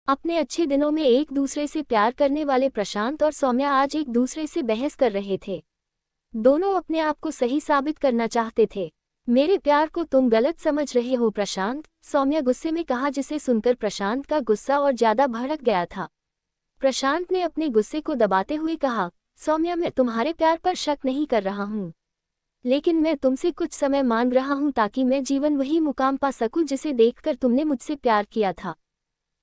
अपने अच्छे दिनों में एक दूसरे से प्यार करने वाले प्रशांत और सौम्या आज एक दूसरे से बहस कर रहे थे। दोनों अपने आप को सही साबित करना चाहते थे। मेरे प्यार को तुम गलत समझ रहे हो प्रशांत, सौम्या गुस्से में कहा, जिसे सुनकर प्रशांत का गुस्सा और ज्यादा भड़क गया था। प्रशांत ने अपने गुस्से को दबाते हुए कहा, सौम्या, मैं तुम्हारे प्यार पर शक नहीं कर रहा हूँ, लेकिन मैं तुमसे कुछ समय मांग रहा हूँ ताकि मैं जीवन वही मुकाम पा सकूं जिसे देखकर तुमने मुझसे प्यार किया था।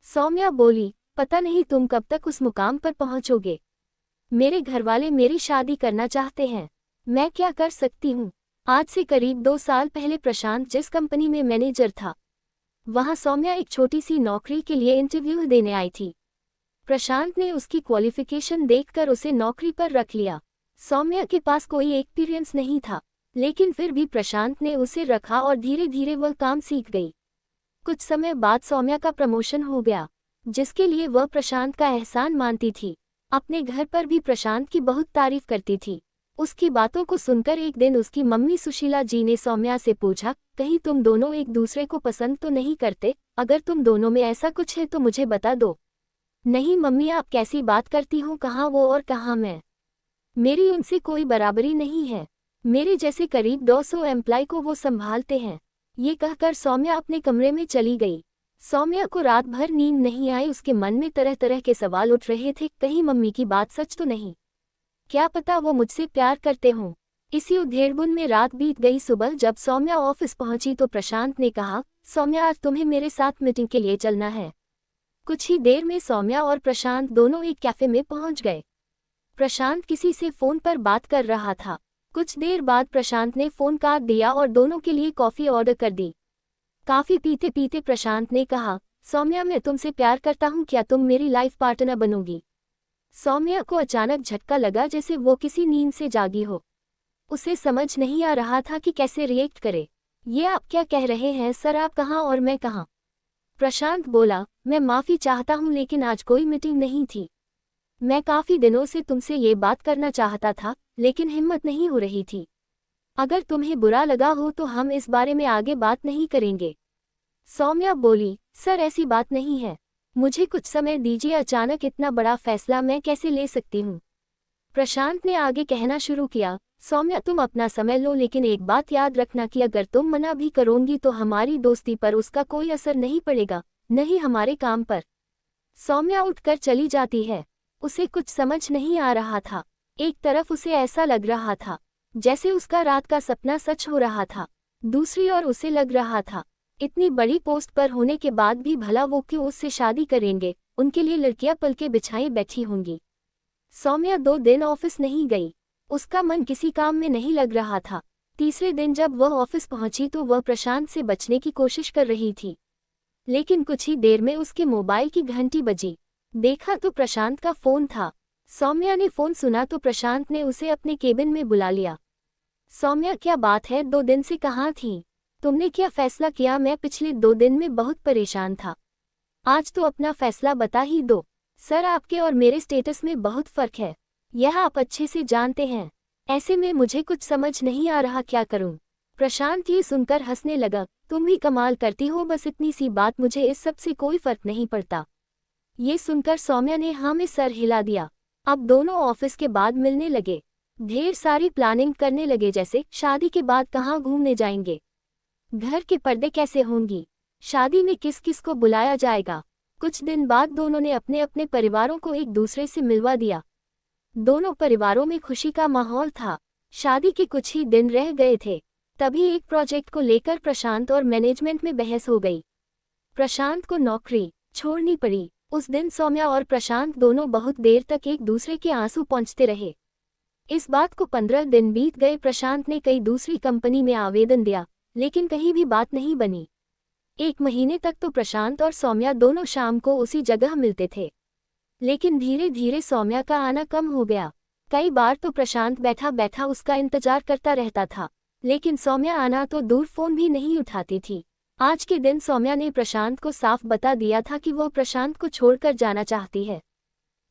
सौम्या बोली, पता नहीं तुम कब तक उस मुकाम पर पहुंचोगे। मेरे घरवाले मेरी शादी करना चाहते हैं, मैं क्या कर सकती हूँ। आज से करीब 2 साल पहले प्रशांत जिस कंपनी में मैनेजर था, वहां सौम्या एक छोटी सी नौकरी के लिए इंटरव्यू देने आई थी। प्रशांत ने उसकी क्वालिफिकेशन देखकर उसे नौकरी पर रख लिया। सौम्या के पास कोई एक्सपीरियंस नहीं था, लेकिन फिर भी प्रशांत ने उसे रखा और धीरे धीरे वह काम सीख गई। कुछ समय बाद सौम्या का प्रमोशन हो गया, जिसके लिए वह प्रशांत का एहसान मानती थी। अपने घर पर भी प्रशांत की बहुत तारीफ करती थी। उसकी बातों को सुनकर एक दिन उसकी मम्मी सुशीला जी ने सौम्या से पूछा, कहीं तुम दोनों एक दूसरे को पसंद तो नहीं करते? अगर तुम दोनों में ऐसा कुछ है तो मुझे बता दो। नहीं मम्मी, आप कैसी बात करती हो, कहाँ वो और कहाँ मैं? मेरी उनसे कोई बराबरी नहीं है। मेरे जैसे करीब 200 एम्प्लॉय को वो संभालते हैं। ये कहकर सौम्या अपने कमरे में चली गई। सौम्या को रात भर नींद नहीं आई। उसके मन में तरह तरह के सवाल उठ रहे थे। कहीं मम्मी की बात सच तो नहीं? क्या पता वो मुझसे प्यार करते हों। इसी उधेड़बुन में रात बीत गई। सुबह जब सौम्या ऑफिस पहुंची तो प्रशांत ने कहा, सौम्या, आज तुम्हें मेरे साथ मीटिंग के लिए चलना है। कुछ ही देर में सौम्या और प्रशांत दोनों एक कैफे में पहुंच गए। प्रशांत किसी से फोन पर बात कर रहा था। कुछ देर बाद प्रशांत ने फोन काट दिया और दोनों के लिए कॉफी ऑर्डर कर दी। काफी पीते पीते प्रशांत ने कहा, सौम्या, मैं तुमसे प्यार करता हूँ, क्या तुम मेरी लाइफ पार्टनर बनोगी? सौम्या को अचानक झटका लगा, जैसे वो किसी नींद से जागी हो। उसे समझ नहीं आ रहा था कि कैसे रिएक्ट करे। ये आप क्या कह रहे हैं सर? आप कहाँ और मैं कहाँ? प्रशांत बोला, मैं माफी चाहता हूँ, लेकिन आज कोई मीटिंग नहीं थी। मैं काफी दिनों से तुमसे ये बात करना चाहता था, लेकिन हिम्मत नहीं हो रही थी। अगर तुम्हें बुरा लगा हो तो हम इस बारे में आगे बात नहीं करेंगे। सौम्या बोली, सर ऐसी बात नहीं है, मुझे कुछ समय दीजिए। अचानक इतना बड़ा फैसला मैं कैसे ले सकती हूँ? प्रशांत ने आगे कहना शुरू किया, सौम्या, तुम अपना समय लो, लेकिन एक बात याद रखना कि अगर तुम मना भी करोगी तो हमारी दोस्ती पर उसका कोई असर नहीं पड़ेगा, न ही हमारे काम पर। सौम्या उठकर चली जाती है। उसे कुछ समझ नहीं आ रहा था। एक तरफ उसे ऐसा लग रहा था जैसे उसका रात का सपना सच हो रहा था, दूसरी ओर उसे लग रहा था इतनी बड़ी पोस्ट पर होने के बाद भी भला वो क्यों उससे शादी करेंगे। उनके लिए लड़कियां पलके बिछाई बैठी होंगी। सौम्या 2 दिन ऑफिस नहीं गई। उसका मन किसी काम में नहीं लग रहा था। तीसरे दिन जब वह ऑफिस पहुंची तो वह प्रशांत से बचने की कोशिश कर रही थी, लेकिन कुछ ही देर में उसके मोबाइल की घंटी बजी। देखा तो प्रशांत का फोन था। सौम्या ने फोन सुना तो प्रशांत ने उसे अपने केबिन में बुला लिया। सौम्या, क्या बात है, 2 दिन से कहाँ थी? तुमने क्या फैसला किया? मैं पिछले 2 दिन में बहुत परेशान था, आज तो अपना फैसला बता ही दो। सर, आपके और मेरे स्टेटस में बहुत फर्क है, यह आप अच्छे से जानते हैं। ऐसे में मुझे कुछ समझ नहीं आ रहा, क्या करूं? प्रशांत ये सुनकर हंसने लगा, तुम भी कमाल करती हो, बस इतनी सी बात, मुझे इस सब से कोई फर्क नहीं पड़ता। ये सुनकर सौम्या ने हाँ में सर हिला दिया। अब दोनों ऑफिस के बाद मिलने लगे, ढेर सारी प्लानिंग करने लगे, जैसे शादी के बाद कहाँ घूमने जाएंगे, घर के पर्दे कैसे होंगी, शादी में किस किस को बुलाया जाएगा। कुछ दिन बाद दोनों ने अपने अपने परिवारों को एक दूसरे से मिलवा दिया। दोनों परिवारों में खुशी का माहौल था। शादी के कुछ ही दिन रह गए थे, तभी एक प्रोजेक्ट को लेकर प्रशांत और मैनेजमेंट में बहस हो गई। प्रशांत को नौकरी छोड़नी पड़ी। उस दिन सौम्या और प्रशांत दोनों बहुत देर तक एक दूसरे के आंसू पोंछते रहे। इस बात को 15 दिन बीत गए। प्रशांत ने कई दूसरी कंपनी में आवेदन दिया, लेकिन कहीं भी बात नहीं बनी। 1 महीने तक तो प्रशांत और सौम्या दोनों शाम को उसी जगह मिलते थे, लेकिन धीरे धीरे सौम्या का आना कम हो गया। कई बार तो प्रशांत बैठा बैठा उसका इंतजार करता रहता था, लेकिन सौम्या आना तो दूर, फोन भी नहीं उठाती थी। आज के दिन सौम्या ने प्रशांत को साफ बता दिया था कि वो प्रशांत को छोड़कर जाना चाहती है।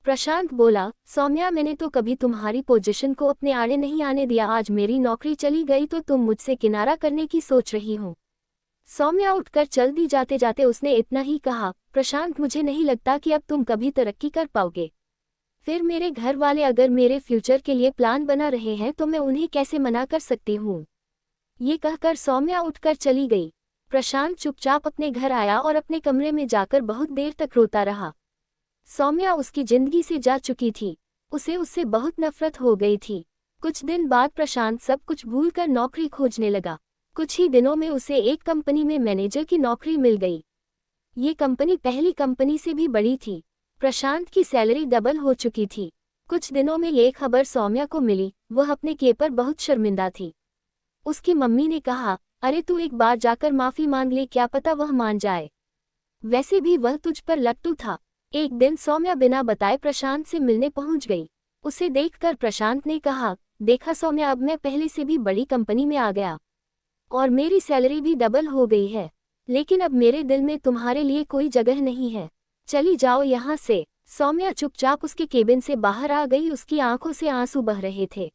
प्रशांत बोला, सौम्या, मैंने तो कभी तुम्हारी पोजीशन को अपने आड़े नहीं आने दिया। आज मेरी नौकरी चली गई तो तुम मुझसे किनारा करने की सोच रही हो। सौम्या उठकर चल दी। जाते जाते उसने इतना ही कहा, प्रशांत मुझे नहीं लगता कि अब तुम कभी तरक्की कर पाओगे। फिर मेरे घर वाले अगर मेरे फ्यूचर के लिए प्लान बना रहे हैं तो मैं उन्हें कैसे मना कर सकती हूँ। ये कहकर सौम्या उठकर चली गई। प्रशांत चुपचाप अपने घर आया और अपने कमरे में जाकर बहुत देर तक रोता रहा। सौम्या उसकी जिंदगी से जा चुकी थी। उसे उससे बहुत नफरत हो गई थी। कुछ दिन बाद प्रशांत सब कुछ भूलकर नौकरी खोजने लगा। कुछ ही दिनों में उसे एक कंपनी में मैनेजर की नौकरी मिल गई। ये कंपनी पहली कंपनी से भी बड़ी थी। प्रशांत की सैलरी डबल हो चुकी थी। कुछ दिनों में ये खबर सौम्या को मिली। वह अपने के पर बहुत शर्मिंदा थी। उसकी मम्मी ने कहा, अरे तू एक बार जाकर माफी मांग ले, क्या पता वह मान जाए। वैसे भी वह तुझ पर लट्टू था। एक दिन सौम्या बिना बताए प्रशांत से मिलने पहुंच गई। उसे देखकर प्रशांत ने कहा, देखा सौम्या, अब मैं पहले से भी बड़ी कंपनी में आ गया और मेरी सैलरी भी डबल हो गई है। लेकिन अब मेरे दिल में तुम्हारे लिए कोई जगह नहीं है, चली जाओ यहाँ से। सौम्या चुपचाप उसके केबिन से बाहर आ गई। उसकी आंखों से आंसू बह रहे थे।